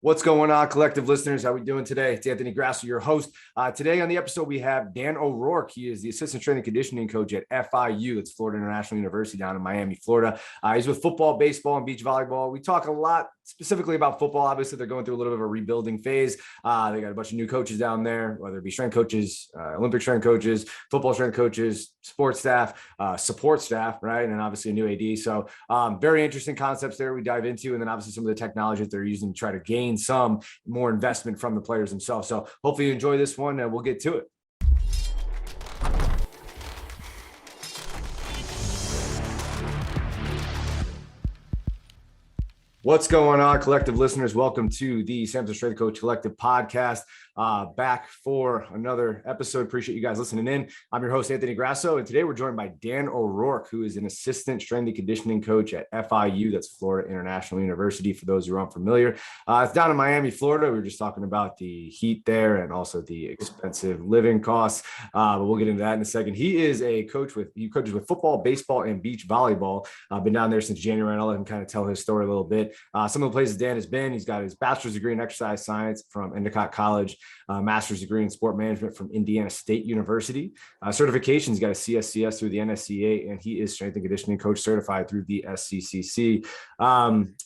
What's going on, collective listeners? How we doing today? It's Anthony Grasso, your host. Today on the episode, we have Dan O'Rourke. He is the assistant strength and conditioning coach at FIU. It's Florida International University down in Miami, Florida. He's with football, baseball, and beach volleyball. We talk a lot specifically about football. Obviously, they're going through a little bit of a rebuilding phase. They got a bunch of new coaches down there, whether it be strength coaches, Olympic strength coaches, football strength coaches, sports staff, support staff, right? And obviously a new AD. So very interesting concepts there we dive into. And then obviously some of the technology that they're using to try to gain some more investment from the players themselves. So hopefully you enjoy this one and we'll get to it. What's going on, collective listeners? Welcome to the Samson Strength Coach Collective podcast. Back for another episode. Appreciate you guys listening in. I'm your host, Anthony Grasso, and today we're joined by Dan O'Rourke, who is an assistant strength and conditioning coach at FIU. That's Florida International University, for those who are unfamiliar. It's down in Miami, Florida. We were just talking about the heat there and also the expensive living costs, but we'll get into that in a second. He is a coach he coaches with football, baseball, and beach volleyball. Been down there since January, and I'll let him kind of tell his story a little bit. Some of the places Dan has been, he's got his bachelor's degree in exercise science from Endicott College, master's degree in sport management from Indiana State University, certifications. He's got a CSCS through the NSCA, and he is strength and conditioning coach certified through the SCCC.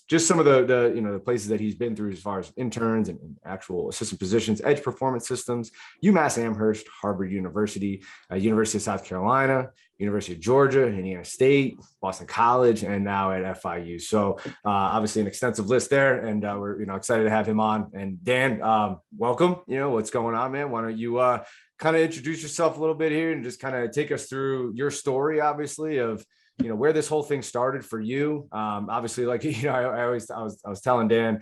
Just some of the places that he's been through as far as interns and actual assistant positions: Edge Performance Systems, UMass Amherst, Harvard University, University of South Carolina, University of Georgia, Indiana State, Boston College, and now at FIU. So obviously an extensive list there, and we're excited to have him on. And Dan, welcome. What's going on, man? Why don't you kind of introduce yourself a little bit here and just kind of take us through your story, obviously, of where this whole thing started for you. Obviously, like I was telling Dan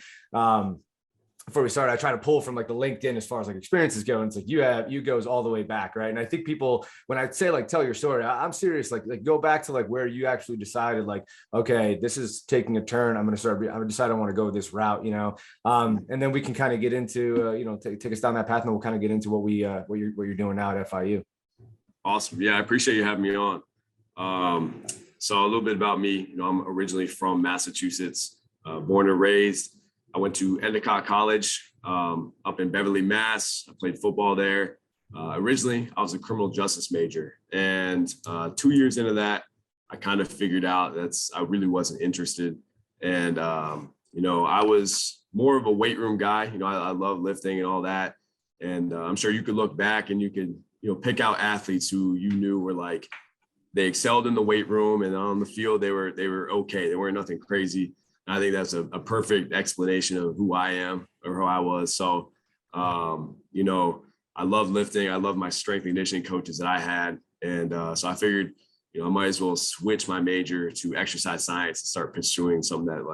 before we started, I try to pull from like the LinkedIn as far as like experiences go. And it's like you goes all the way back, right? And I think people, when I say like tell your story, I'm serious. Like go back to like where you actually decided, like, okay, this is taking a turn. I'm gonna decide I want to go this route, and then we can kind of get into take us down that path, and we'll kind of get into what you're doing now at FIU. Awesome. Yeah, I appreciate you having me on. So a little bit about me. I'm originally from Massachusetts, born and raised. I went to Endicott College up in Beverly, Mass. I played football there. Originally, I was a criminal justice major. And 2 years into that, I kind of figured out I really wasn't interested. And, I was more of a weight room guy. I love lifting and all that. And I'm sure you could look back and you could, pick out athletes who you knew were like, they excelled in the weight room, and on the field, they were okay. They weren't nothing crazy. I think that's a perfect explanation of who I am or who I was. So, I love lifting. I love my strength and conditioning coaches that I had. And so I figured, I might as well switch my major to exercise science and start pursuing something that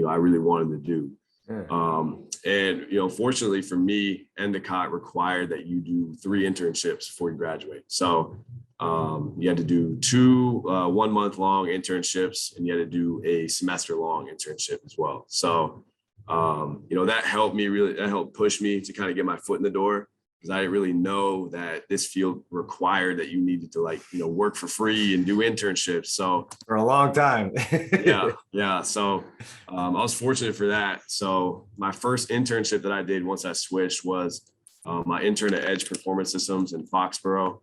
I really wanted to do. Yeah. Fortunately for me, Endicott required that you do 3 internships before you graduate. So you had to do 2 1-month-long internships, and you had to do a semester-long internship as well. So, that helped me that helped push me to kind of get my foot in the door, because I didn't really know that this field required that you needed to work for free and do internships. So for a long time. Yeah. So I was fortunate for that. So my first internship that I did once I switched was my intern at Edge Performance Systems in Foxborough.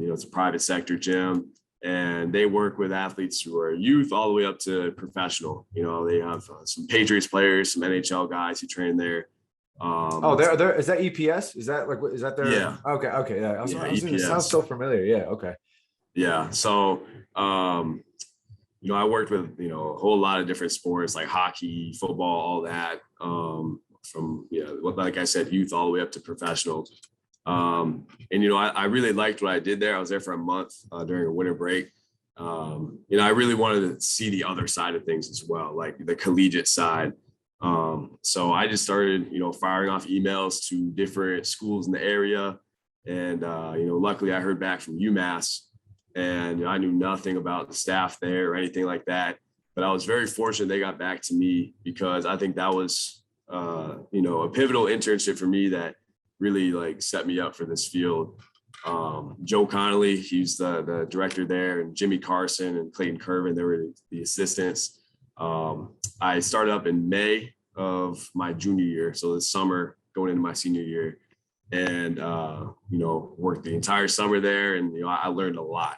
It's a private sector gym, and they work with athletes who are youth all the way up to professional. They have some Patriots players, some NHL guys who train there. There is that EPS? Is that their? Yeah. Okay. Yeah. EPS. It sounds so familiar. Yeah. Okay. Yeah. So, I worked with, a whole lot of different sports like hockey, football, all that, from, like I said, youth all the way up to professional. I really liked what I did there. I was there for a month during a winter break. I really wanted to see the other side of things as well, like the collegiate side. So I just started, firing off emails to different schools in the area. And, luckily I heard back from UMass, and I knew nothing about the staff there or anything like that. But I was very fortunate they got back to me, because I think that was, a pivotal internship for me that really set me up for this field. Joe Connolly, he's the director there, and Jimmy Carson and Clayton Curvin, they were the assistants. I started up in May of my junior year. So this summer going into my senior year, and, worked the entire summer there. And, I learned a lot.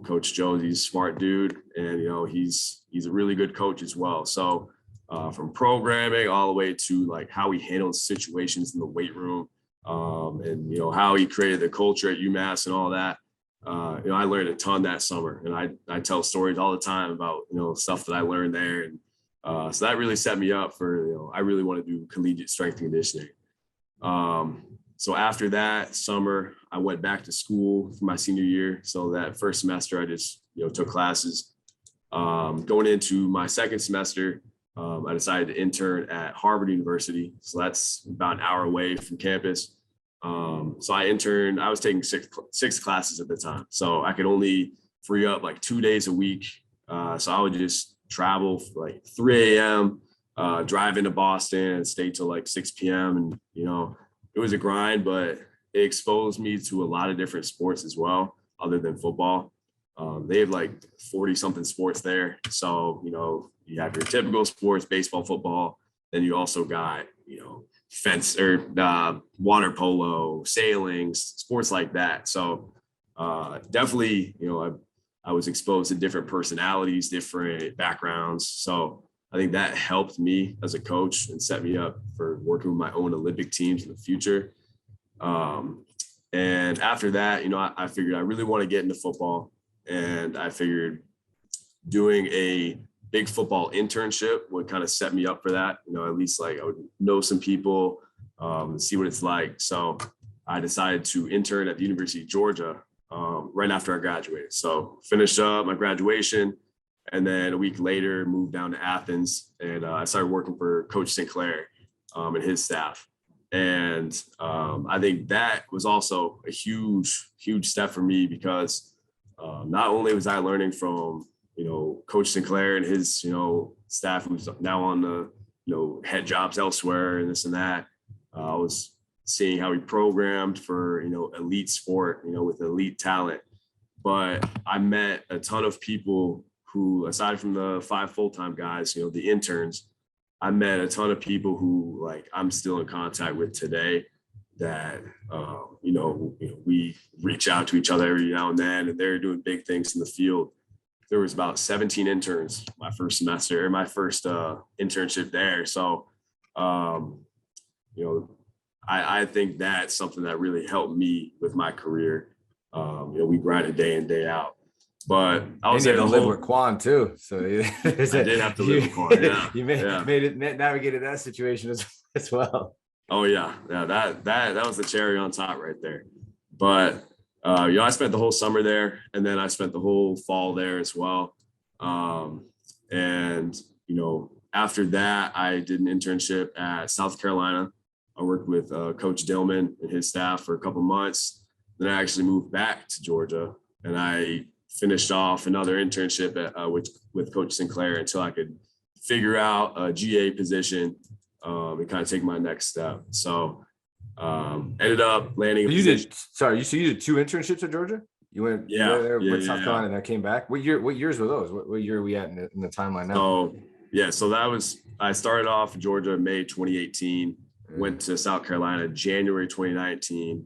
Coach Joe, he's a smart dude, and, he's a really good coach as well. So from programming all the way to like how he handles situations in the weight room, and, how he created the culture at UMass and all that. I learned a ton that summer, and I tell stories all the time about, stuff that I learned there. And so that really set me up for, I really want to do collegiate strength and conditioning. So after that summer, I went back to school for my senior year. So that first semester, I just, took classes. Going into my second semester, I decided to intern at Harvard University. So that's about an hour away from campus. So I interned, I was taking six classes at the time. So I could only free up like 2 days a week. So I would just travel like 3 a.m., drive into Boston and stay till like 6 p.m. And, it was a grind, but it exposed me to a lot of different sports as well, other than football. They have like 40 something sports there. So, you have your typical sports, baseball, football. Then you also got, fence or water polo, sailing, sports like that. So definitely, I was exposed to different personalities, different backgrounds. So I think that helped me as a coach and set me up for working with my own Olympic teams in the future. And after that, I figured I really want to get into football. And I figured doing a big football internship would kind of set me up for that. At least like I would know some people, see what it's like. So I decided to intern at the University of Georgia right after I graduated. So finished up my graduation, and then a week later moved down to Athens, and I started working for Coach Sinclair and his staff. And I think that was also a huge, huge step for me, because not only was I learning from, Coach Sinclair and his, staff, who's now on the, head jobs elsewhere and this and that. I was seeing how he programmed for, elite sport, with elite talent. But I met a ton of people who, aside from the 5 full-time guys, the interns, I met a ton of people who like I'm still in contact with today that, we reach out to each other every now and then, and they're doing big things in the field. There was about 17 interns my first semester, or my first internship there. So, I think that's something that really helped me with my career. We grind day in, day out. But I was able to live with Quan too. So I did have to live with Quan. Yeah, you made it, navigated that situation as well. Oh yeah, that was the cherry on top right there. But I spent the whole summer there, and then I spent the whole fall there as well. And after that, I did an internship at South Carolina. I worked with Coach Dillman and his staff for a couple months. Then I actually moved back to Georgia, and I finished off another internship with Coach Sinclair until I could figure out a GA position and kind of take my next step. So ended up landing a position. You did 2 internships at Georgia? You went there with South Carolina and then came back. What years were those? What year are we at in the timeline now? So I started off in Georgia May 2018, went to South Carolina January 2019,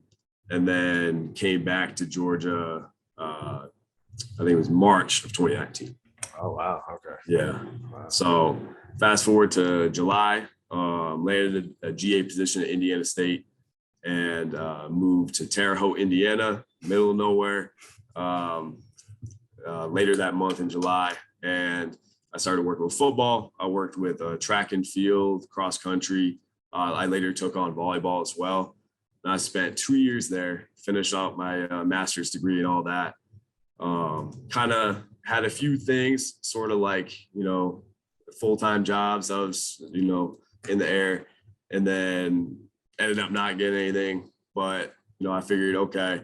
and then came back to Georgia I think it was March of 2019. Oh, wow. Okay. Yeah. Wow. So fast forward to July, landed a GA position at Indiana State, and moved to Terre Haute, Indiana, middle of nowhere, later that month in July. And I started working with football. I worked with track and field, cross country. I later took on volleyball as well. And I spent 2 years there, finished off my master's degree and all that. Kind of had a few things sort of like, full-time jobs. I was, in the air, and then ended up not getting anything. But, I figured, okay,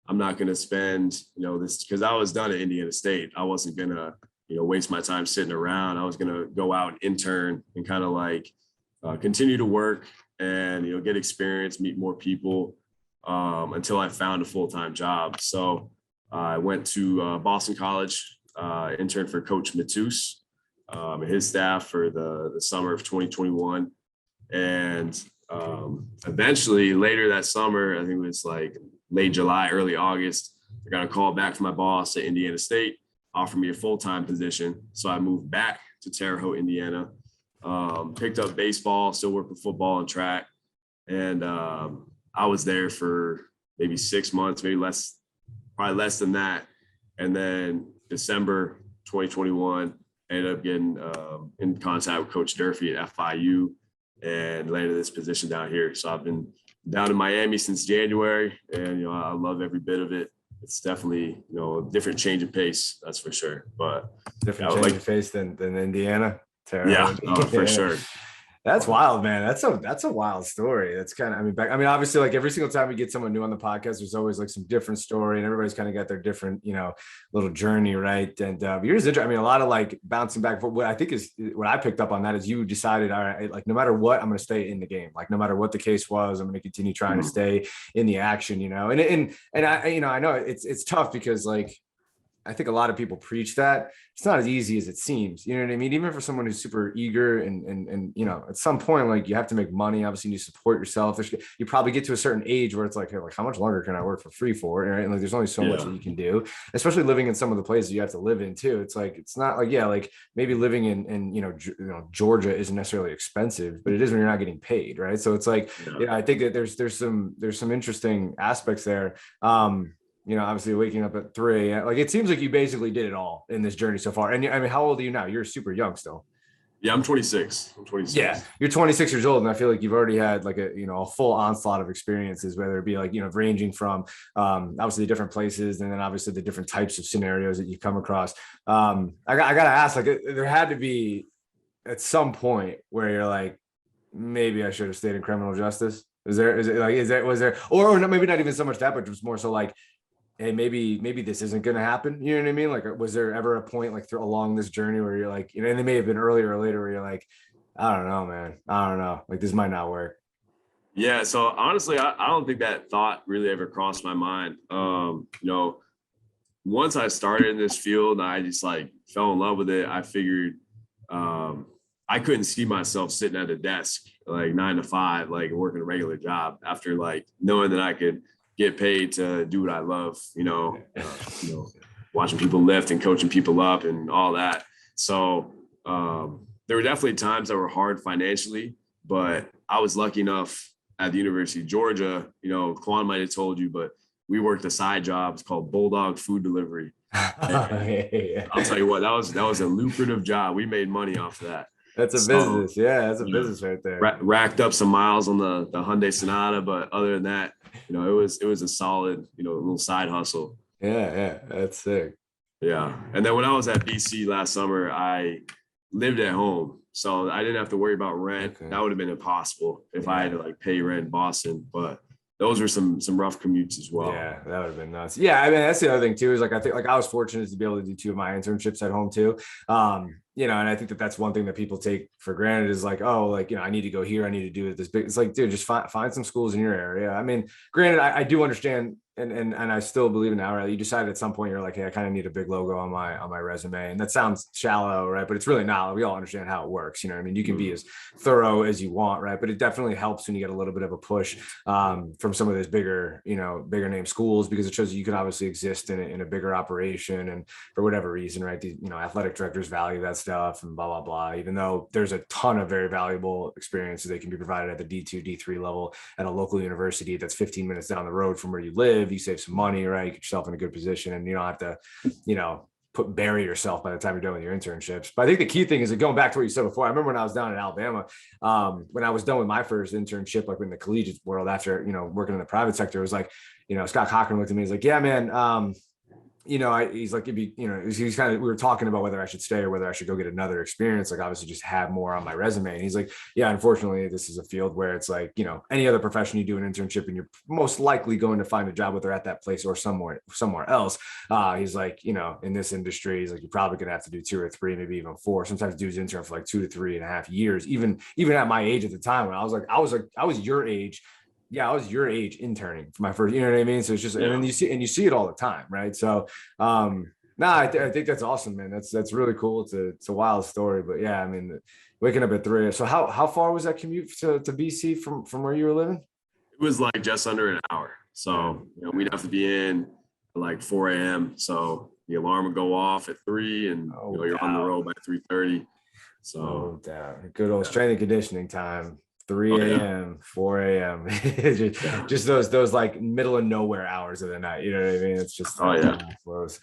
I'm not going to spend, this, because I was done at Indiana State. I wasn't going to, waste my time sitting around. I was going to go out and intern and kind of like continue to work and, get experience, meet more people until I found a full-time job. So I went to Boston College, interned for Coach Matus, and his staff for the summer of 2021. And eventually later that summer, I think it was like late July, early August, I got a call back from my boss at Indiana State, offered me a full-time position. So I moved back to Terre Haute, Indiana, picked up baseball, still worked with football and track. And I was there for maybe 6 months, maybe less, probably less than that. And then December 2021, ended up getting in contact with Coach Durfee at FIU and landed this position down here. So I've been down in Miami since January, and I love every bit of it. It's definitely a different change of pace, that's for sure. But different change of pace than Indiana. Yeah, for sure. That's wild, man. That's a wild story. That's kind of, obviously, like every single time we get someone new on the podcast, there's always like some different story, and everybody's kind of got their different, little journey, right? And yours, a lot of like bouncing back. What I think is what I picked up on that is you decided, all right, like no matter what, I'm going to stay in the game. Like no matter what the case was, I'm going to continue trying to stay in the action, And I know it's tough because like I think a lot of people preach that. It's not as easy as it seems. You know what I mean? Even for someone who's super eager and at some point, like you have to make money. Obviously, you need to support yourself. You probably get to a certain age where it's like, hey, like how much longer can I work for free for? Right? And like, there's only so much that you can do, especially living in some of the places you have to live in too. It's like, it's not like, like maybe living in Georgia isn't necessarily expensive, but it is when you're not getting paid. Right. So it's like, I think that there's some interesting aspects there. Obviously waking up at 3, like it seems like you basically did it all in this journey so far. And how old are you now? You're super young still. Yeah, I'm 26. Yeah, you're 26 years old, and I feel like you've already had like a full onslaught of experiences, whether it be like ranging from obviously the different places, and then obviously the different types of scenarios that you come across. I gotta ask, like there had to be at some point where you're like, maybe I should have stayed in criminal justice. Was there, or maybe not even so much that, but just more so like, hey, maybe this isn't going to happen. You know what I mean? Like, was there ever a point like along this journey where you're like, and it may have been earlier or later where you're like, I don't know, man. I don't know. Like this might not work. Yeah. So honestly, I don't think that thought really ever crossed my mind. Once I started in this field, I just like fell in love with it. I figured I couldn't see myself sitting at a desk like 9 to 5, like working a regular job after like knowing that I could get paid to do what I love, watching people lift and coaching people up and all that. So there were definitely times that were hard financially, but I was lucky enough at the University of Georgia, Quan might have told you, but we worked a side job. It's called Bulldog Food Delivery. I'll tell you what, that was a lucrative job. We made money off of that. That's a business. Yeah, that's a business right there. Racked up some miles on the Hyundai Sonata, but other than that, it was a solid, little side hustle. Yeah, that's sick. Yeah. And then when I was at BC last summer, I lived at home. So I didn't have to worry about rent. Okay. That would have been impossible if I had to like pay rent in Boston. But those were some rough commutes as well. Yeah, that would have been nuts. Yeah, that's the other thing too, is like I think like I was fortunate to be able to do 2 of my internships at home too. And I think that's one thing that people take for granted is like, oh, like, I need to go here. I need to do this big. It's like, dude, just find some schools in your area. I mean, granted, I do understand. And I still believe in now, right? You decide at some point you're like, hey, I kind of need a big logo on my resume. And that sounds shallow, right? But it's really not. We all understand how it works. You can be as thorough as you want, right? But it definitely helps when you get a little bit of a push from some of those bigger name schools, because it shows you can obviously exist in a bigger operation. And for whatever reason, right? The athletic directors value that stuff and blah, blah, blah, even though there's a ton of very valuable experiences that can be provided at the D2, D3 level at a local university that's 15 minutes down the road from where you live. You save some money, right? You get yourself in a good position, and you don't have to, bury yourself by the time you're done with your internships. But I think the key thing is that going back to what you said before, I remember when I was down in Alabama, when I was done with my first internship, like in the collegiate world after, working in the private sector, it was like, Scott Cochran looked at me, he's like, yeah, man, he's like, he's kind of, we were talking about whether I should stay or whether I should go get another experience, like obviously just have more on my resume. And he's like, yeah, unfortunately, this is a field where it's like, any other profession, you do an internship and you're most likely going to find a job, whether at that place or somewhere else. He's like, in this industry, he's like, you're probably going to have to do 2 or 3, maybe even 4. Sometimes dudes intern for like 2 to 3.5 years, even at my age at the time, when I was your age. Yeah, I was your age interning for my first, you know what I mean? So it's just, and then you see it all the time, right? So, No, I think that's awesome, man. That's really cool. It's a wild story, but yeah, I mean, waking up at 3. So how far was that commute to BC from where you were living? It was like just under an hour. Yeah. So, we'd have to be in at like 4 a.m. So the alarm would go off at 3 and, Oh, you're on the wow. road by 3:30. No So, doubt. Good old yeah. strength and conditioning time. Oh, 3 yeah. a.m., 4 a.m. just, Yeah. just those like middle of nowhere hours of the night. You know what I mean? It's just Oh, yeah. flows.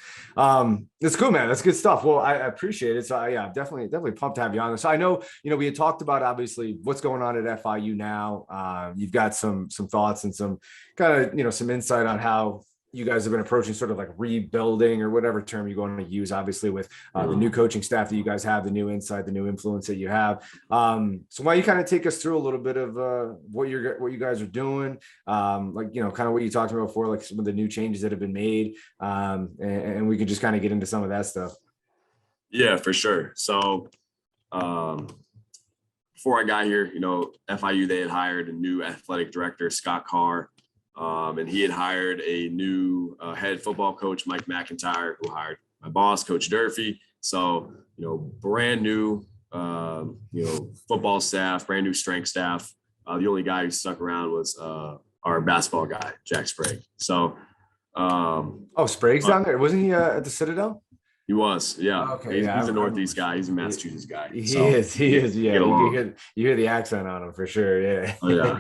It's cool, man. That's good stuff. Well, I appreciate it. So yeah, definitely pumped to have you on this. So I know, we had talked about obviously what's going on at FIU now. You've got some thoughts and some kind of, some insight on how you guys have been approaching sort of like rebuilding or whatever term you're going to use, obviously with the new coaching staff that you guys have, the new insight, the new influence that you have. So why don't you kind of take us through a little bit of what you guys are doing, like, kind of what you talked about before, like some of the new changes that have been made, and we can just kind of get into some of that stuff. Yeah, for sure. So before I got here, FIU, they had hired a new athletic director, Scott Carr. And he had hired a new head football coach, Mike McIntyre, who hired my boss, Coach Durfee. So, brand new, football staff, brand new strength staff. The only guy who stuck around was our basketball guy, Jack Sprague. So, Sprague's down there. Wasn't he at the Citadel? He was, yeah. Okay, He's yeah, a Northeast guy. He's a Massachusetts guy. He is. Yeah, get along. you hear the accent on him for sure. Yeah. Oh, yeah.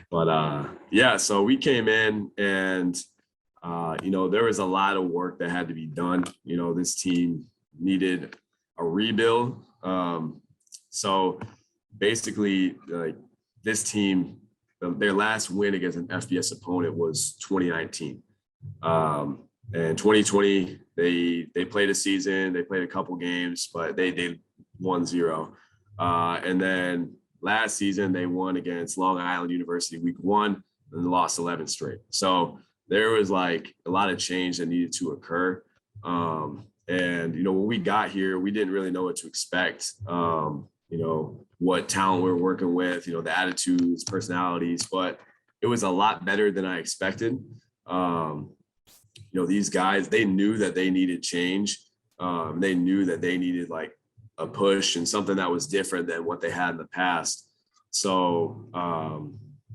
But yeah, so we came in and there was a lot of work that had to be done. This team needed a rebuild. So basically, like this team, their last win against an FBS opponent was 2019. And 2020, they played a season, they played a couple games, but they won 0. And then last season, they won against Long Island University week 1 and lost 11 straight. So there was like a lot of change that needed to occur. And, when we got here, we didn't really know what to expect, what talent we were working with, the attitudes, personalities, but it was a lot better than I expected. These guys, they knew that they needed change. They knew that they needed like a push and something that was different than what they had in the past. So,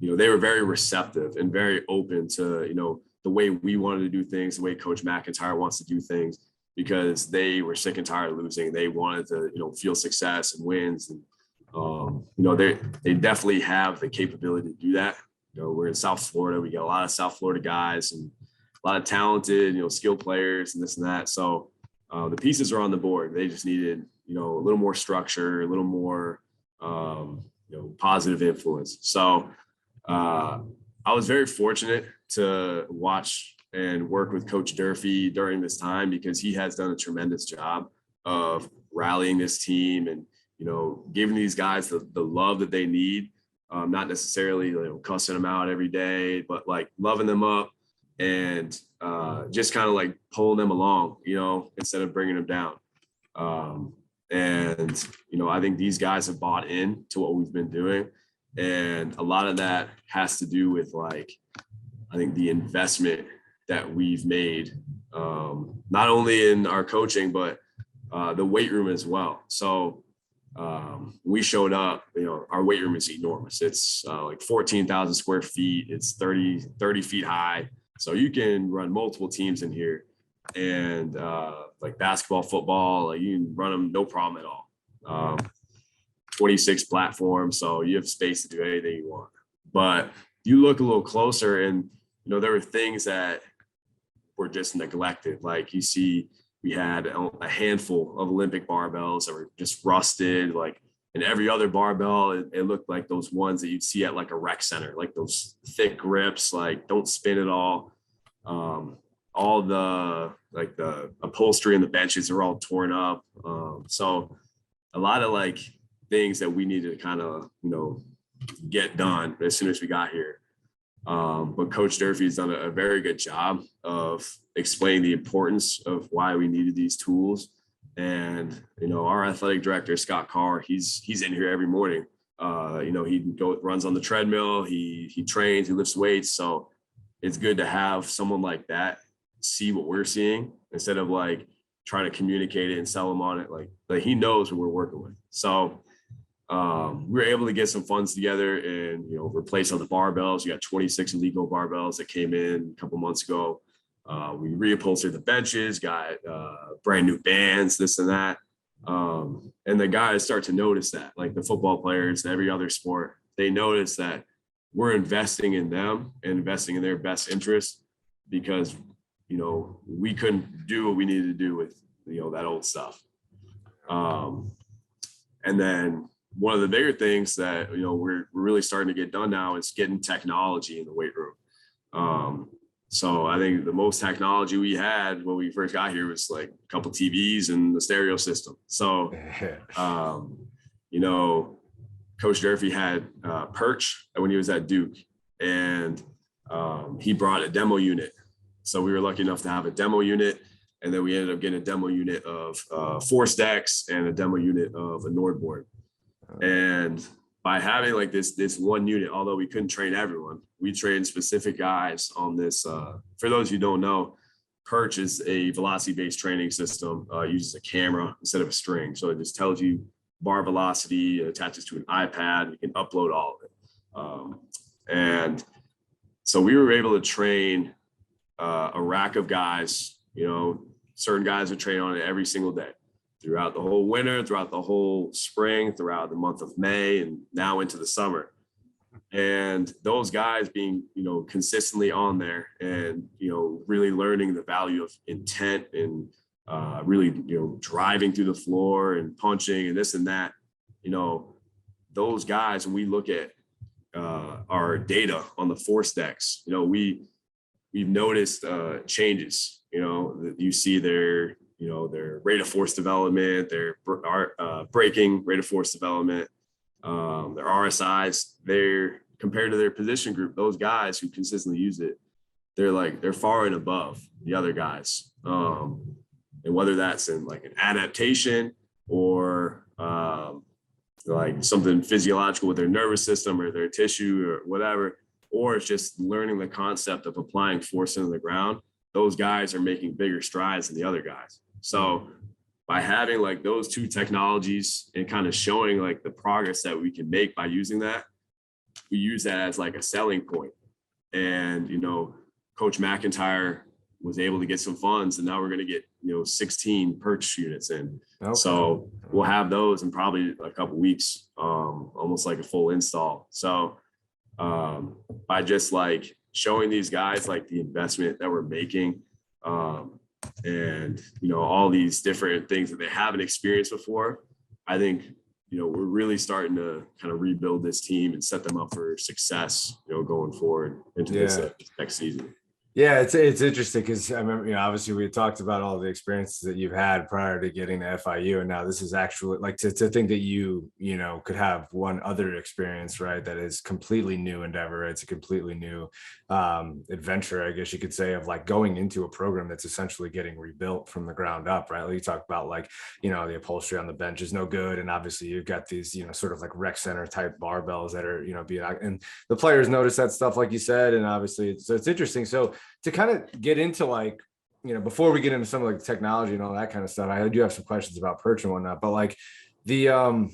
they were very receptive and very open to, the way we wanted to do things, the way Coach McIntyre wants to do things, because they were sick and tired of losing. They wanted to, feel success and wins. And, they definitely have the capability to do that. We're in South Florida. We got a lot of South Florida guys and a lot of talented, skilled players and this and that. So the pieces are on the board. They just needed, a little more structure, a little more, positive influence. So I was very fortunate to watch and work with Coach Durfee during this time, because he has done a tremendous job of rallying this team and, giving these guys the love that they need. Not necessarily cussing them out every day, but like loving them up and just kind of like pulling them along, instead of bringing them down. And I think these guys have bought in to what we've been doing. And a lot of that has to do with like, I think the investment that we've made, not only in our coaching, but the weight room as well. So we showed up, our weight room is enormous. It's like 14,000 square feet. It's 30 feet high. So you can run multiple teams in here, and like basketball, football, like you can run them no problem at all. 26 platforms, so you have space to do anything you want. But you look a little closer, and there were things that were just neglected. Like you see, we had a handful of Olympic barbells that were just rusted. Like, and every other barbell, it looked like those ones that you'd see at like a rec center, like those thick grips, like don't spin at all. All the upholstery and the benches are all torn up. So a lot of like things that we needed to kind of, get done as soon as we got here. But Coach Durfee has done a very good job of explaining the importance of why we needed these tools. And, our athletic director, Scott Carr, he's in here every morning. He runs on the treadmill, he trains, he lifts weights. So it's good to have someone like that see what we're seeing instead of like trying to communicate it and sell him on it. Like he knows what we're working with. So we were able to get some funds together and, replace all the barbells. You got 26 illegal barbells that came in a couple months ago. We reupholstered the benches, got brand new bands, this and that. And the guys start to notice that, like the football players, every other sport, they notice that we're investing in them and investing in their best interest because, we couldn't do what we needed to do with, that old stuff. And then one of the bigger things that, we're really starting to get done now is getting technology in the weight room. So I think the most technology we had when we first got here was like a couple TVs and the stereo system. So, Coach Durfee had Perch when he was at Duke, and he brought a demo unit. So we were lucky enough to have a demo unit, and then we ended up getting a demo unit of Force Decks and a demo unit of a Nordboard. And by having like this one unit, although we couldn't train everyone, we trained specific guys on this. For those who don't know, Perch is a velocity-based training system, uses a camera instead of a string. So it just tells you bar velocity, it attaches to an iPad, you can upload all of it. And so we were able to train a rack of guys, certain guys would train on it every single day throughout the whole winter, throughout the whole spring, throughout the month of May, and now into the summer. And those guys being, consistently on there and, really learning the value of intent and really, driving through the floor and punching and this and that, those guys, when we look at our data on the Force Decks, we've noticed changes, you see their rate of force development, their braking rate of force development, their RSIs, they're compared to their position group, those guys who consistently use it, they're far and above the other guys. And whether that's in like an adaptation or like something physiological with their nervous system or their tissue or whatever, or it's just learning the concept of applying force into the ground, those guys are making bigger strides than the other guys. So by having like those two technologies and kind of showing like the progress that we can make by using that, we use that as like a selling point. And, Coach McIntyre was able to get some funds, and now we're going to get, 16 Perch units in. Okay. So we'll have those in probably a couple weeks, almost like a full install. So by just like showing these guys like the investment that we're making, and all these different things that they haven't experienced before, I think we're really starting to kind of rebuild this team and set them up for success, going forward into this next season. Yeah, it's interesting because I remember, obviously we had talked about all the experiences that you've had prior to getting to FIU, and now this is actually like to think that you could have one other experience, right? That is completely new endeavor. It's a completely new adventure, I guess you could say, of like going into a program that's essentially getting rebuilt from the ground up, right? Like you talk about like, the upholstery on the bench is no good, and obviously you've got these, sort of like rec center type barbells that are, being, and the players notice that stuff, like you said, and obviously it's interesting. So to kind of get into like, before we get into some of like technology and all that kind of stuff, I do have some questions about Perch and whatnot, but like the,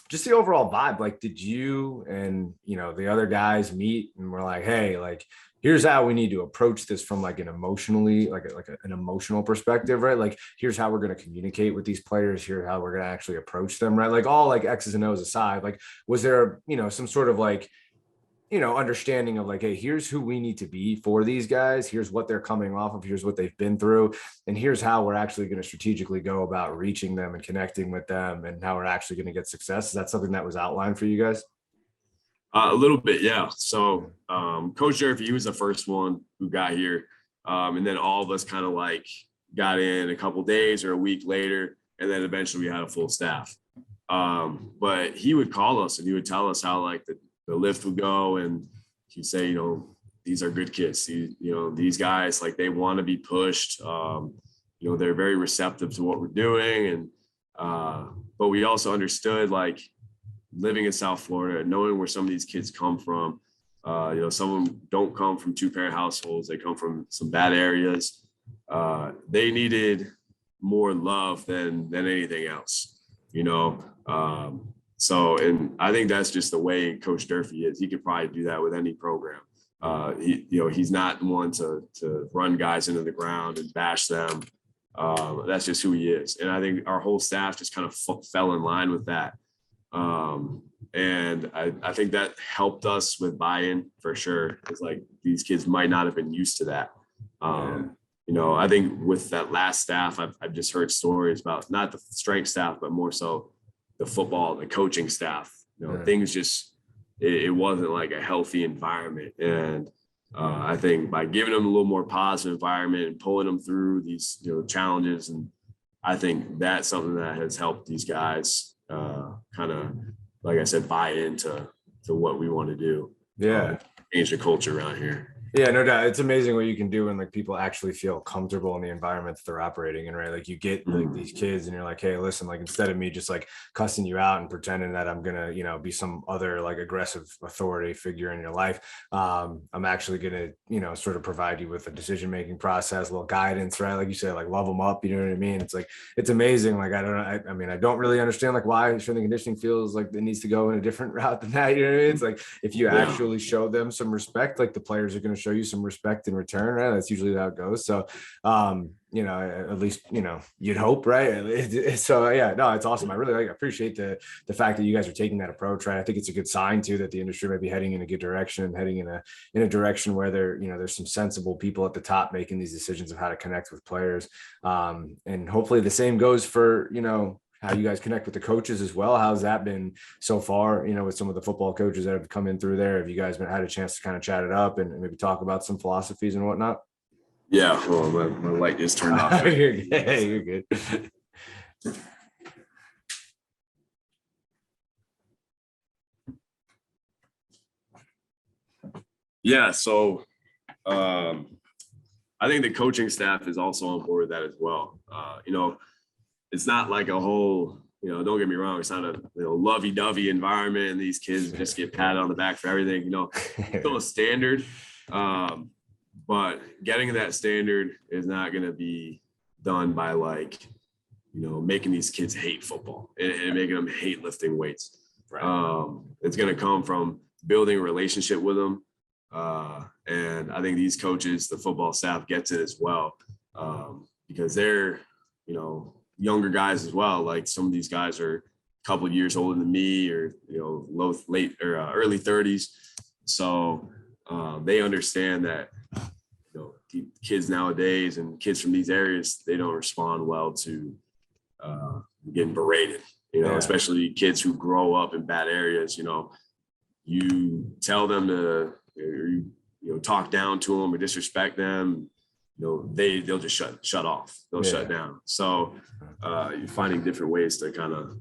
just the overall vibe, like, did you and, the other guys meet and we're like, hey, like, here's how we need to approach this from like an emotionally, an emotional perspective, right? Like, here's how we're going to communicate with these players. Here's how we're going to actually approach them, right? Like all like X's and O's aside, like, was there, some sort of like, understanding of like, hey, here's who we need to be for these guys. Here's what they're coming off of. Here's what they've been through. And here's how we're actually going to strategically go about reaching them and connecting with them and how we're actually going to get success. Is that something that was outlined for you guys? A little bit, yeah. So Coach Durfee, he was the first one who got here. And then all of us kind of like got in a couple days or a week later. And then eventually we had a full staff. But he would call us and he would tell us how like the lift would go, and he'd say, these are good kids. These guys, like, they want to be pushed. They're very receptive to what we're doing. And, but we also understood, like, living in South Florida, knowing where some of these kids come from, Some of them don't come from 2-parent households. They come from some bad areas. They needed more love than anything else, and I think that's just the way Coach Durfee is. He could probably do that with any program. He's not one to run guys into the ground and bash them. That's just who he is. And I think our whole staff just kind of fell in line with that. And I think that helped us with buy-in for sure. It's like these kids might not have been used to that. I think with that last staff, I've just heard stories about not the strength staff, but more so the football, the coaching staff. Things just, it wasn't like a healthy environment. And I think by giving them a little more positive environment and pulling them through these, challenges, and I think that's something that has helped these guys kind of, like I said, buy into what we want to do. Yeah. Change the culture around here. Yeah, no doubt. It's amazing what you can do when like people actually feel comfortable in the environment that they're operating in, right? Like you get like these kids and you're like, hey, listen, like instead of me just like cussing you out and pretending that I'm gonna, be some other like aggressive authority figure in your life, I'm actually gonna, sort of provide you with a decision-making process, a little guidance, right? Like you said, like love them up, you know what I mean? It's like, it's amazing. Like, I don't really understand like why strength and conditioning feels like it needs to go in a different route than that. You know what I mean? It's like, if you actually show them some respect, like the players are going to show you some respect in return, right? That's usually how it goes. So, at least, you'd hope, right? So yeah, no, it's awesome. I really appreciate the fact that you guys are taking that approach, right? I think it's a good sign too, that the industry may be heading in a good direction, heading in a direction where there's some sensible people at the top making these decisions of how to connect with players. And hopefully the same goes for, how you guys connect with the coaches as well. How's that been so far, with some of the football coaches that have come in through there? Have you guys had a chance to kind of chat it up and maybe talk about some philosophies and whatnot? Yeah, well, my light just turned off. You're good. Yeah, so I think the coaching staff is also on board with that as well. It's not like a whole, don't get me wrong, it's not a lovey-dovey environment and these kids just get patted on the back for everything, it's still a standard. But getting that standard is not going to be done by making these kids hate football and making them hate lifting weights. Right. It's going to come from building a relationship with them. And I think these coaches, the football staff gets it as well, because they're, younger guys as well. Like some of these guys are a couple of years older than me, or late or early 30s. So they understand that kids nowadays and kids from these areas, they don't respond well to getting berated. Especially kids who grow up in bad areas. You tell them to talk down to them or disrespect them. They'll just shut off. They'll shut down. So you're finding different ways to kind of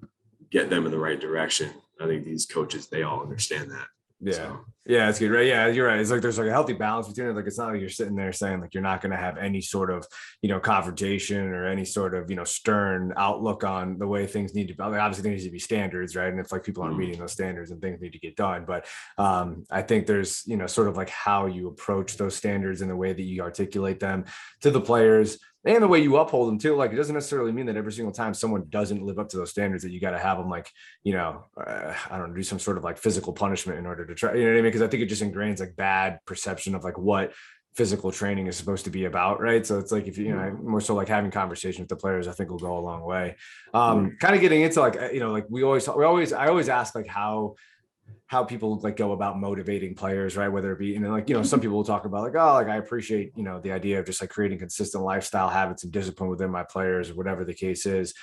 get them in the right direction. I think these coaches, they all understand that. Yeah. So. Yeah, that's good. Right. Yeah, you're right. It's like there's like a healthy balance between it. Like it's not like you're sitting there saying like you're not going to have any sort of, confrontation or any sort of, stern outlook on the way things need to be. Obviously there needs to be standards, right? And it's like people aren't meeting those standards and things need to get done. But I think there's, sort of like how you approach those standards and the way that you articulate them to the players and the way you uphold them too. Like it doesn't necessarily mean that every single time someone doesn't live up to those standards that you got to have them like, I don't know, do some sort of like physical punishment in order to try, you know what I mean? Because I think it just ingrains like bad perception of like what physical training is supposed to be about, right? So it's like if more so like having conversation with the players, I think will go a long way. Kind of getting into like like I always ask like how people like go about motivating players, right? Whether it be, some people will talk about like, oh, like I appreciate, the idea of just like creating consistent lifestyle habits and discipline within my players or whatever the case is.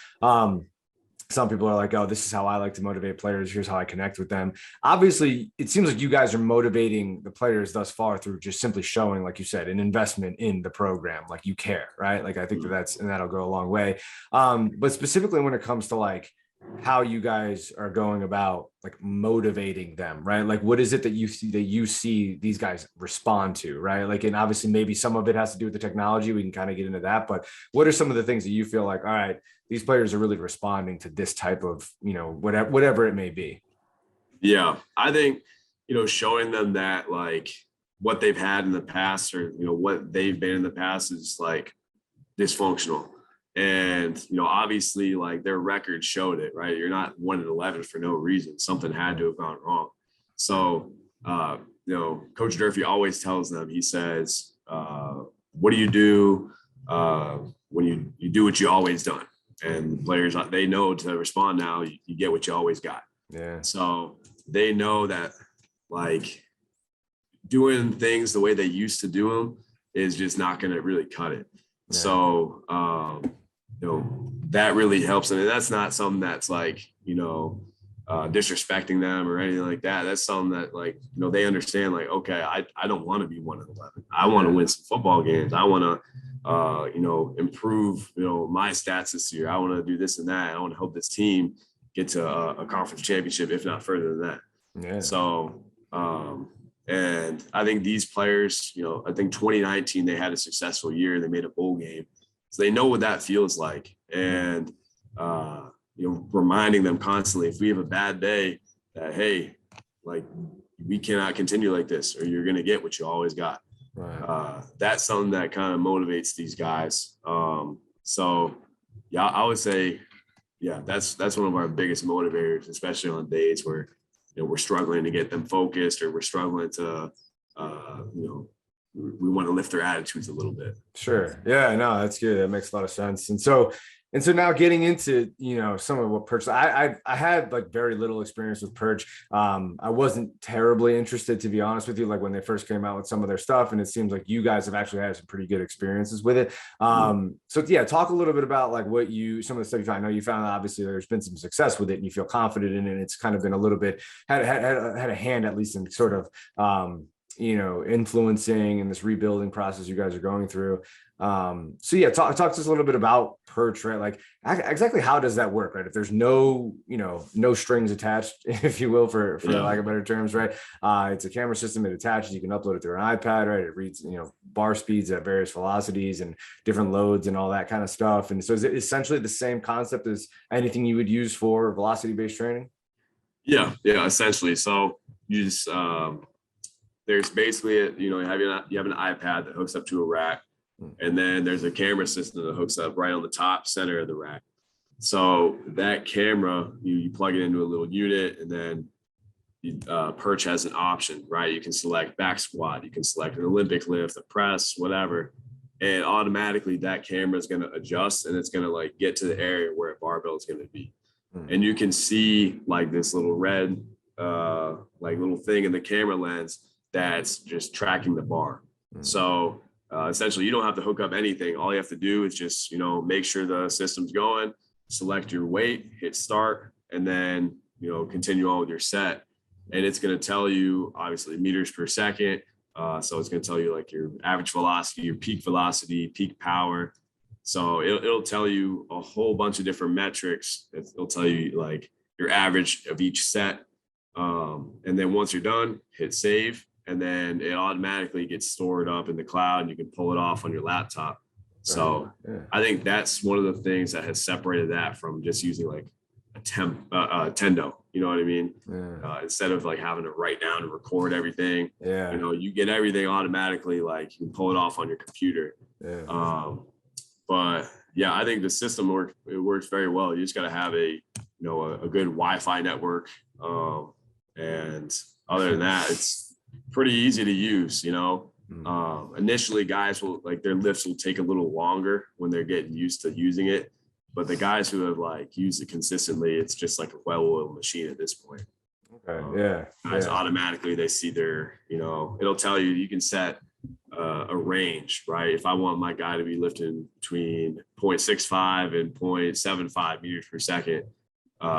Some people are like, oh, this is how I like to motivate players. Here's how I connect with them. Obviously, it seems like you guys are motivating the players thus far through just simply showing, like you said, an investment in the program. Like you care, right? Like I think that'll go a long way. But specifically when it comes to like how you guys are going about like motivating them, right? Like what is it that you see these guys respond to, right? Like, and obviously maybe some of it has to do with the technology. We can kind of get into that, but what are some of the things that you feel like, all right, these players are really responding to this type of, whatever it may be? Yeah, I think showing them that like what they've had in the past, or, what they've been in the past is like dysfunctional. And, obviously like their record showed it, right? You're not 1-11 for no reason. Something had to have gone wrong. So, Coach Durfee always tells them, he says, what do you do when you do what you always done? And players, they know to respond now, you get what you always got. Yeah. So they know that like doing things the way they used to do them is just not going to really cut it. Yeah. So, that really helps. And that's not something that's like, disrespecting them or anything like that. That's something that like, they understand like, okay, I don't want to be 1-11. I want to win some football games. I want to, improve, my stats this year. I want to do this and that. I want to help this team get to a conference championship, if not further than that. Yeah. So, and I think these players, I think 2019, they had a successful year. They made a bowl game. So they know what that feels like. And, reminding them constantly, if we have a bad day, that, hey, like we cannot continue like this, or you're going to get what you always got. Right. That's something that kind of motivates these guys. So yeah, I would say, yeah, that's one of our biggest motivators, especially on days where, we're struggling to get them focused, or we're struggling to, we want to lift their attitudes a little bit. Sure. Yeah, no, that's good. That makes a lot of sense. And so now getting into, some of what Perch, I had like very little experience with Perch. I wasn't terribly interested, to be honest with you, like when they first came out with some of their stuff, and it seems like you guys have actually had some pretty good experiences with it. So yeah, talk a little bit about like some of the stuff you found. I know you found obviously there's been some success with it and you feel confident in it. And it's kind of been a little bit, had a hand at least in sort of, influencing in this rebuilding process you guys are going through. So yeah, talk to us a little bit about Perch, right? Like exactly how does that work, right? If there's no strings attached, if you will, for lack of better terms, right? It's a camera system. It attaches, you can upload it through an iPad, right? It reads, bar speeds at various velocities and different loads and all that kind of stuff. And so is it essentially the same concept as anything you would use for velocity-based training? Yeah, essentially. So you just, there's basically, you have an iPad that hooks up to a rack, and then there's a camera system that hooks up right on the top center of the rack. So that camera, you plug it into a little unit, and then Perch has an option, right? You can select back squat, you can select an Olympic lift, a press, whatever, and automatically that camera is going to adjust, and it's going to like get to the area where a barbell is going to be. And you can see like this little red, like little thing in the camera lens that's just tracking the bar. So essentially you don't have to hook up anything. All you have to do is just, make sure the system's going, select your weight, hit start, and then, continue on with your set. And it's going to tell you obviously meters per second. So it's going to tell you like your average velocity, your peak velocity, peak power. So it'll tell you a whole bunch of different metrics. It'll tell you like your average of each set. And then once you're done, hit save. And then it automatically gets stored up in the cloud, and you can pull it off on your laptop. So I think that's one of the things that has separated that from just using like a Tendo, you know what I mean? Instead of like having to write down and record everything, you get everything automatically, like you can pull it off on your computer. But yeah, I think the system works very well. You just got to have a good Wi-Fi network. And other than that, it's pretty easy to use, initially guys will like their lifts will take a little longer when they're getting used to using it. But the guys who have like used it consistently, it's just like a well-oiled machine at this point. Okay. Guys automatically, they see their, it'll tell you can set a range, right? If I want my guy to be lifting between 0.65 and 0.75 meters per second,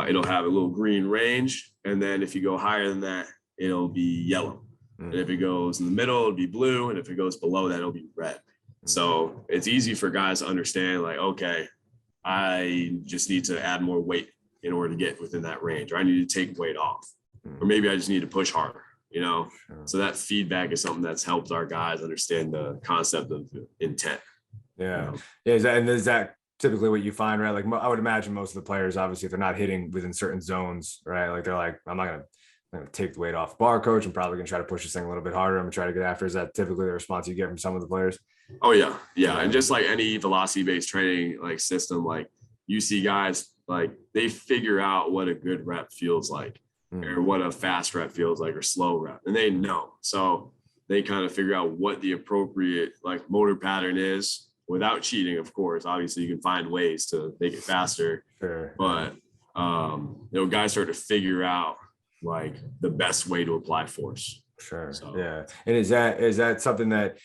it'll have a little green range. And then if you go higher than that, it'll be yellow. And if it goes in the middle, it'll be blue. And if it goes below that, it'll be red. So it's easy for guys to understand like, okay, I just need to add more weight in order to get within that range, or I need to take weight off, or maybe I just need to push harder, So that feedback is something that's helped our guys understand the concept of intent. Yeah. Is that typically what you find, right? Like I would imagine most of the players, obviously, if they're not hitting within certain zones, right? Like they're like, I'm not going to take the weight off bar, coach. I'm probably going to try to push this thing a little bit harder. I'm going to try to get after. Is that typically the response you get from some of the players? Oh yeah. Yeah. And just like any velocity based training like system, like you see guys, like they figure out what a good rep feels like or what a fast rep feels like or slow rep. And they know. So they kind of figure out what the appropriate like motor pattern is without cheating. Of course, obviously you can find ways to make it faster, but guys start to figure out like the best way to apply force. Sure. So. Yeah. And is that something that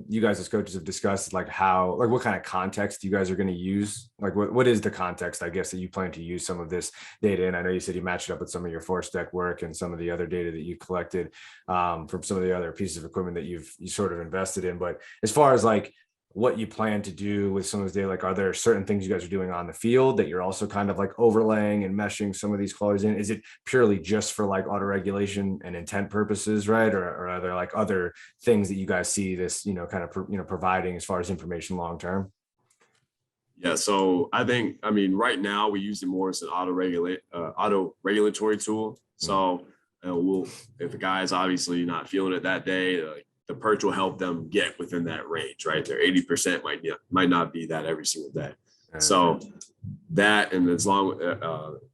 you guys as coaches have discussed, like how, like what kind of context you guys are going to use? Like what is the context, I guess, that you plan to use some of this data in? I know you said you matched it up with some of your force deck work and some of the other data that you collected from some of the other pieces of equipment that you sort of invested in. But as far as like what you plan to do with some of this data, like are there certain things you guys are doing on the field that you're also kind of like overlaying and meshing some of these qualities in? Is it purely just for like auto regulation and intent purposes, right? Or are there like other things that you guys see this, kind of, providing as far as information long-term? Yeah. So I right now we use it more as an auto regulatory tool. So if a guy is obviously not feeling it that day, the perch will help them get within that range, right? Their 80% might not be that every single day. So that, and as well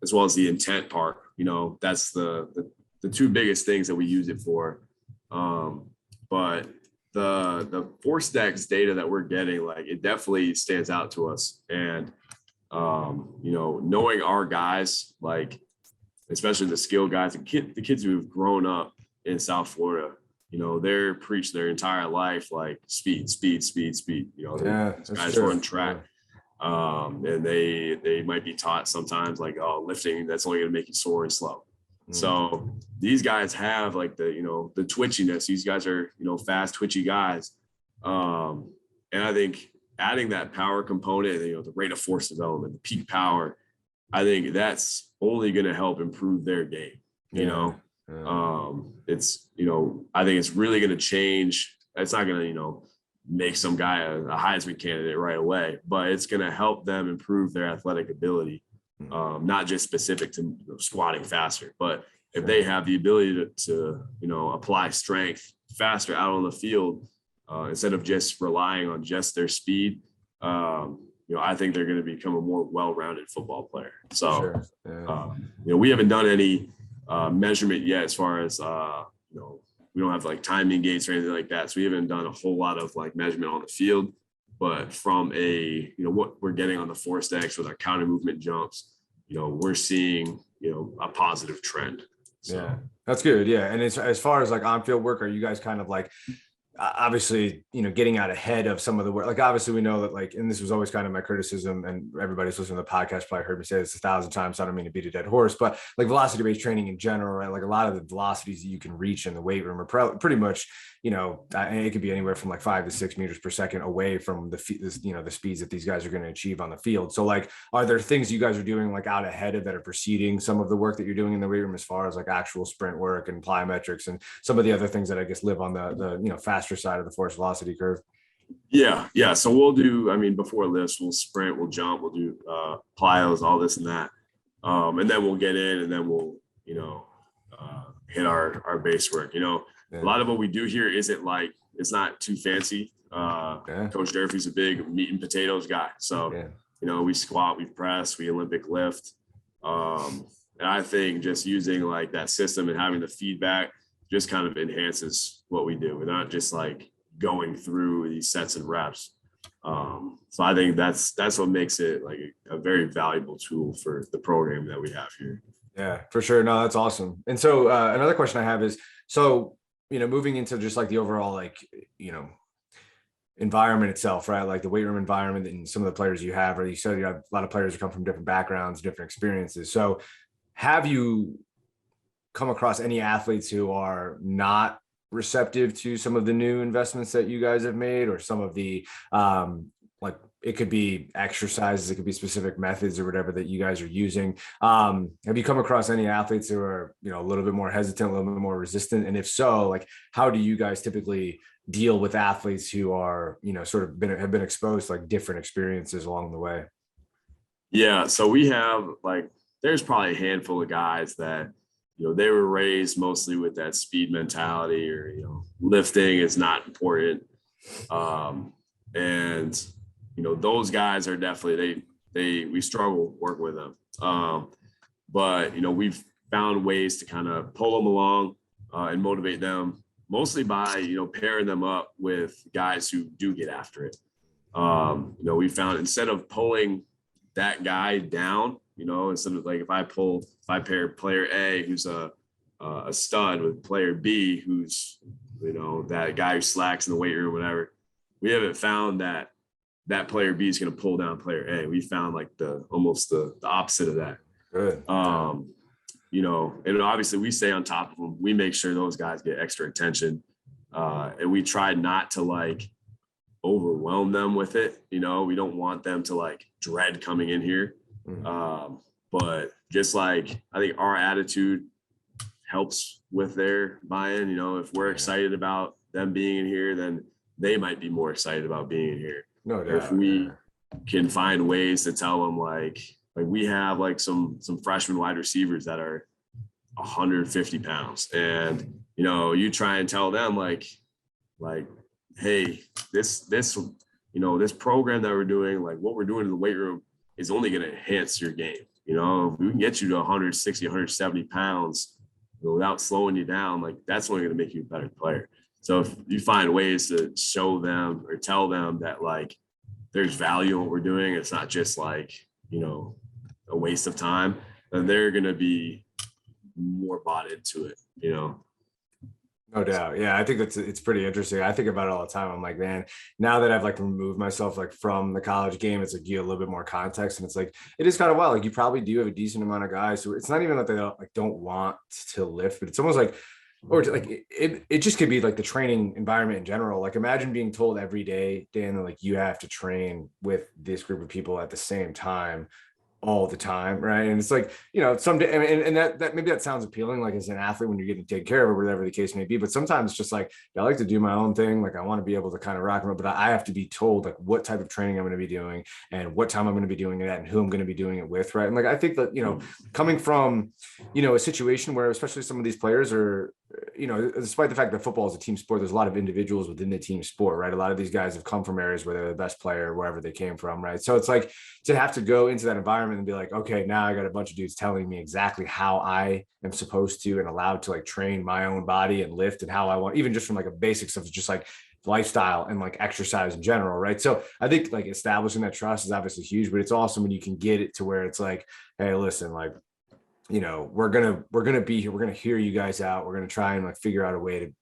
as the intent part, that's the two biggest things that we use it for. But the force decks data that we're getting, like it definitely stands out to us. And, knowing our guys, like, especially the skill guys, the kids who've grown up in South Florida, they're preached their entire life, like speed. Guys run track. And they might be taught sometimes like, oh, lifting, that's only going to make you sore and slow. So these guys have like the twitchiness. These guys are, fast, twitchy guys. And I think adding that power component, the rate of force development, the peak power, I think that's only going to help improve their game, it's, I think it's really going to change. It's not going to, make some guy a Heisman candidate right away, but it's going to help them improve their athletic ability. Not just specific to squatting faster, but if they have the ability to apply strength faster out on the field, instead of just relying on just their speed, I think they're going to become a more well-rounded football player. So, we haven't done any measurement yet as far as, we don't have like timing gates or anything like that. So we haven't done a whole lot of like measurement on the field, but from what we're getting on the force decks with our counter movement jumps, we're seeing, a positive trend. So. Yeah, that's good. Yeah. And as far as like on-field work, are you guys kind of like, obviously, getting out ahead of some of the work? Like, obviously we know that like, and this was always kind of my criticism, and everybody's listening to the podcast probably heard me say this 1,000 times. So I don't mean to beat a dead horse, but like velocity-based training in general, right? Like a lot of the velocities that you can reach in the weight room are pretty much, it could be anywhere from like 5 to 6 meters per second away from the speeds that these guys are going to achieve on the field. So like, are there things you guys are doing like out ahead of that are preceding some of the work that you're doing in the weight room as far as like actual sprint work and plyometrics and some of the other things that I guess live on the faster side of the force velocity curve? Yeah. So we'll do, before lifts, we'll sprint, we'll jump, we'll do plyos, all this and that. And then we'll get in and then we'll, hit our base work. A lot of what we do here isn't like, it's not too fancy. Coach Durfee's a big meat and potatoes guy. So, we squat, we press, we Olympic lift. And I think just using like that system and having the feedback just kind of enhances what we do. We're not just like going through these sets and reps. So I think that's what makes it like a very valuable tool for the program that we have here. Yeah, for sure. No, that's awesome. And so another question I have is, so, moving into just like the overall, like, environment itself, right? Like the weight room environment and some of the players you have, or you said you have a lot of players who come from different backgrounds, different experiences. So have you come across any athletes who are not receptive to some of the new investments that you guys have made, or some of the, like it could be exercises, it could be specific methods or whatever that you guys are using. Have you come across any athletes who are, a little bit more hesitant, a little bit more resistant? And if so, like, how do you guys typically deal with athletes who are, sort of have been exposed to like different experiences along the way? Yeah. So we have like, there's probably a handful of guys that, they were raised mostly with that speed mentality, or, lifting is not important. And, those guys are definitely, we struggle working with them. But, we've found ways to kind of pull them along and motivate them, mostly by, pairing them up with guys who do get after it. We found, instead of pulling that guy down, instead of like, if I pair player A, who's a stud, with player B, who's, that guy who slacks in the weight room, whatever, we haven't found that player B is going to pull down player A. We found like almost the opposite of that. Good. And obviously we stay on top of them. We make sure those guys get extra attention. And we try not to like overwhelm them with it. We don't want them to like dread coming in here. But just like, I think our attitude helps with their buy-in. If we're excited about them being in here, then they might be more excited about being in here. No doubt. Or if we can find ways to tell them like we have like some freshman wide receivers that are 150 pounds, and you try and tell them like hey, this program that we're doing, like what we're doing in the weight room is only going to enhance your game. If we can get you to 160, 170 pounds without slowing you down, like that's only going to make you a better player. So if you find ways to show them or tell them that like there's value in what we're doing, it's not just like, a waste of time, then they're going to be more bought into it, No doubt. Yeah. I think it's pretty interesting. I think about it all the time. I'm like, man, now that I've like removed myself like from the college game, it's like you get a little bit more context, and it's like, it is kind of wild. Like you probably do have a decent amount of guys who, it's not even that they don't want to lift, but it's almost like, or like it just could be like the training environment in general. Like imagine being told every day, Dan, that like you have to train with this group of people at the same time all the time, right? And it's like, someday, and that maybe that sounds appealing, like as an athlete when you're getting taken care of, or whatever the case may be. But sometimes it's just like, I like to do my own thing. Like I want to be able to kind of rock and roll, but I have to be told like what type of training I'm going to be doing and what time I'm going to be doing it at and who I'm going to be doing it with, right? And like I think that coming from a situation where especially some of these players are, despite the fact that football is a team sport, there's a lot of individuals within the team sport, right? A lot of these guys have come from areas where they're the best player wherever they came from, right? So it's like to have to go into that environment and be like, okay, now I got a bunch of dudes telling me exactly how I am supposed to and allowed to like train my own body and lift and how I want, even just from like a basics of just like lifestyle and like exercise in general, right? So I think like establishing that trust is obviously huge, but it's awesome when you can get it to where it's like, hey, listen, like, we're gonna be here, we're gonna hear you guys out, we're gonna try and like figure out a way to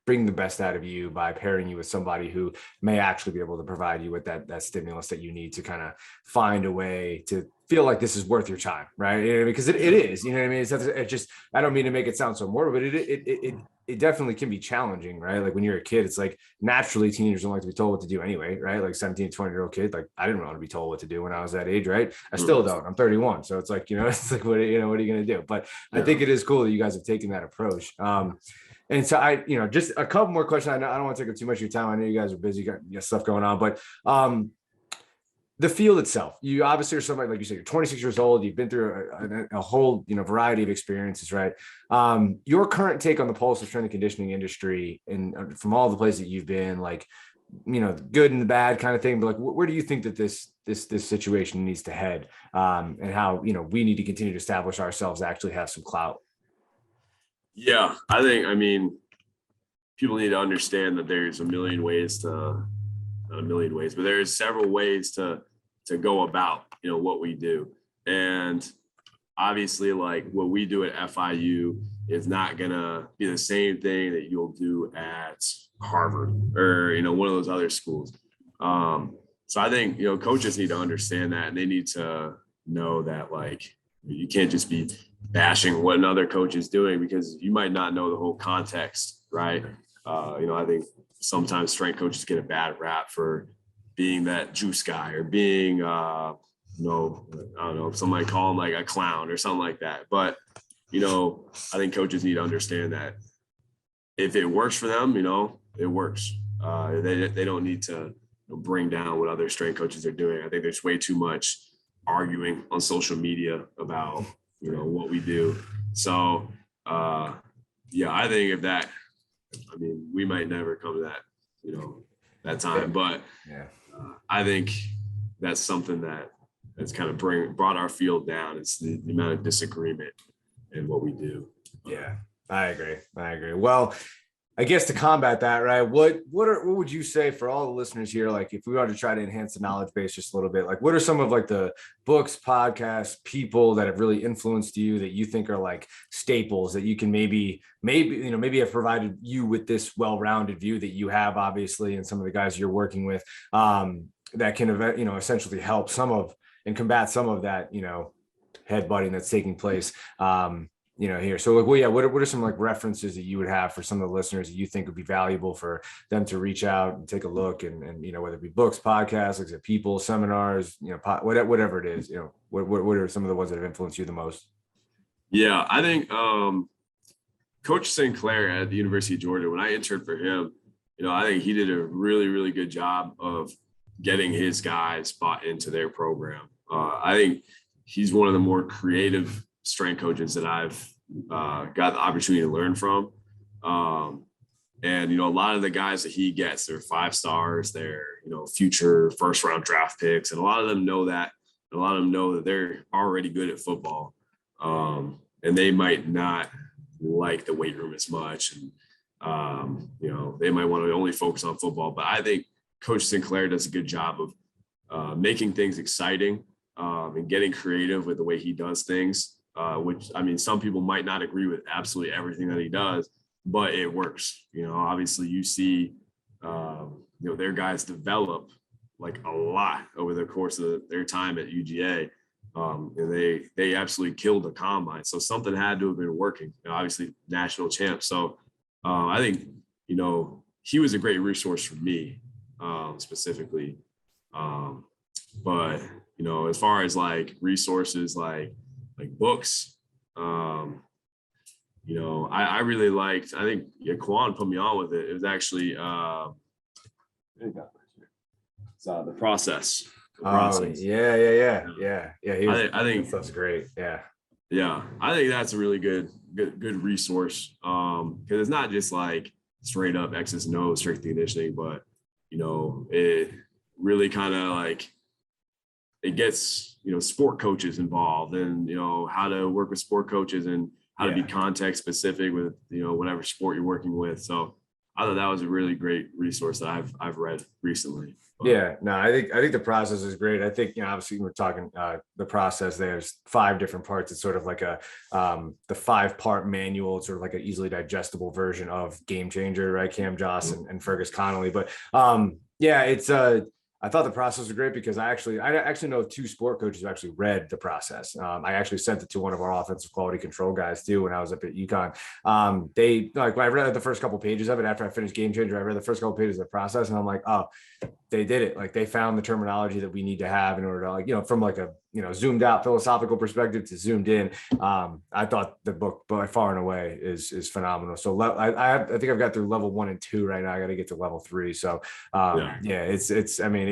bring the best out of you by pairing you with somebody who may actually be able to provide you with that stimulus that you need to kind of find a way to feel like this is worth your time, right? Because it is, you know what I mean? It's just, I don't mean to make it sound so morbid, but it definitely can be challenging, right? Like when you're a kid, it's like naturally teenagers don't like to be told what to do anyway, right? Like 17, 20-year-old kid, like I didn't want to be told what to do when I was that age, right? I still don't. I'm 31. So it's like, it's like, what are you going to do? But I think it is cool that you guys have taken that approach. And so just a couple more questions. I don't want to take up too much of your time. I know you guys are busy, got stuff going on, but the field itself, you obviously are somebody, like you said, you're 26 years old. You've been through a whole, variety of experiences, right? Your current take on the pulse of strength and conditioning industry, and from all the places that you've been, like, good and the bad kind of thing, but like, where do you think that this situation needs to head, and how, we need to continue to establish ourselves to actually have some clout? Yeah, people need to understand that there's a million ways not a million ways, but there's several ways to go about, what we do. And obviously, like what we do at FIU is not gonna be the same thing that you'll do at Harvard or, one of those other schools. So I think, coaches need to understand that, and they need to know that, like, you can't just be bashing what another coach is doing because you might not know the whole context, right? I think sometimes strength coaches get a bad rap for being that juice guy or being, I don't know, somebody call him like a clown or something like that. But, I think coaches need to understand that if it works for them, it works. They don't need to bring down what other strength coaches are doing. I think there's way too much arguing on social media about, what we do. So I think we might never come to that, that time, but I think that's something that's kind of brought our field down. It's the amount of disagreement in what we do. Yeah, I agree. Well, I guess to combat that, right? What would you say for all the listeners here? Like, if we were to try to enhance the knowledge base just a little bit, like, what are some of like the books, podcasts, people that have really influenced you that you think are like staples that you can maybe have provided you with this well-rounded view that you have, obviously, and some of the guys you're working with, that can, essentially help and combat some of that, headbutting that's taking place. Here. So like, what are some like references that you would have for some of the listeners that you think would be valuable for them to reach out and take a look and whether it be books, podcasts, like I said, people, seminars, whatever it is, what are some of the ones that have influenced you the most? Yeah, I think Coach Sinclair at the University of Georgia, when I interned for him, I think he did a really, really good job of getting his guys bought into their program. I think he's one of the more creative strength coaches that I've got the opportunity to learn from. And, a lot of the guys that he gets, they're 5 stars, they're, future first round draft picks. And a lot of them know that. A lot of them know that they're already good at football. And they might not like the weight room as much. And, they might want to only focus on football. But I think Coach Sinclair does a good job of making things exciting and getting creative with the way he does things. Which, some people might not agree with absolutely everything that he does, but it works. Obviously you see, their guys develop like a lot over the course of their time at UGA. And they absolutely killed the combine. So something had to have been working, obviously national champ. So I think, he was a great resource for me specifically. But, as far as like resources, like books, I really liked, I think Quan put me on with it. It was actually The Process. Yeah. I think that's great. Yeah. I think that's a really good resource. Cause it's not just like straight up X's and O's strength and conditioning, but it really kind of like, it gets, sport coaches involved and, how to work with sport coaches and how to be context specific with, whatever sport you're working with. So I thought that was a really great resource that I've read recently. Yeah, no, I think the process is great. I think, obviously we're talking the process, there's 5 different parts. It's sort of like the 5-part manual. It's sort of like an easily digestible version of Game Changer, right? Cam Joss and Fergus Connolly. But it's I thought the process was great because I actually know of 2 sport coaches who actually read the process. I actually sent it to one of our offensive quality control guys too when I was up at UConn. They like when I read the first couple pages of it after I finished Game Changer. I read the first couple pages of the process and I'm like, oh, they did it. Like they found the terminology that we need to have in order to from like a zoomed out philosophical perspective to zoomed in. I thought the book by far and away is phenomenal. So I think I've got through level 1 and 2 right now. I got to get to level 3. So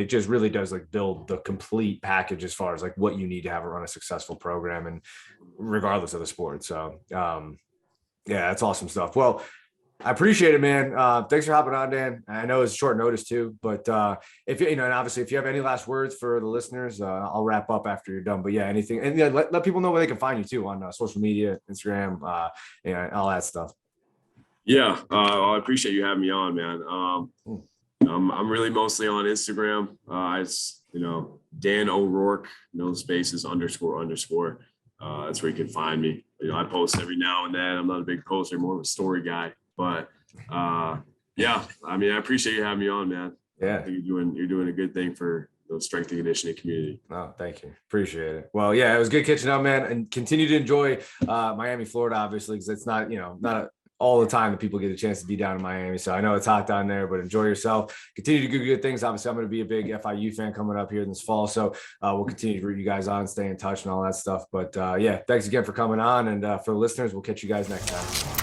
it just really does like build the complete package as far as like what you need to have run a successful program and regardless of the sport. So that's awesome stuff. Well, I appreciate it, man. Thanks for hopping on, Dan. I know it's short notice too, but if and obviously if you have any last words for the listeners, I'll wrap up after you're done. But anything, and let people know where they can find you too on social media, Instagram, all that stuff. Yeah, I appreciate you having me on, man. I'm really mostly on Instagram. It's Dan O'Rourke, no spaces __. That's where you can find me. I post every now and then. I'm not a big poster, more of a story guy. But I appreciate you having me on, man. Yeah, I think you're doing a good thing for the strength and conditioning community. Oh, thank you. Appreciate it. Well, it was good catching up, man, and continue to enjoy Miami, Florida, obviously, because it's not all the time that people get a chance to be down in Miami. So I know it's hot down there, but enjoy yourself. Continue to do good things. Obviously, I'm going to be a big FIU fan coming up here this fall. So we'll continue to root you guys on, stay in touch and all that stuff. But thanks again for coming on. And for the listeners, we'll catch you guys next time.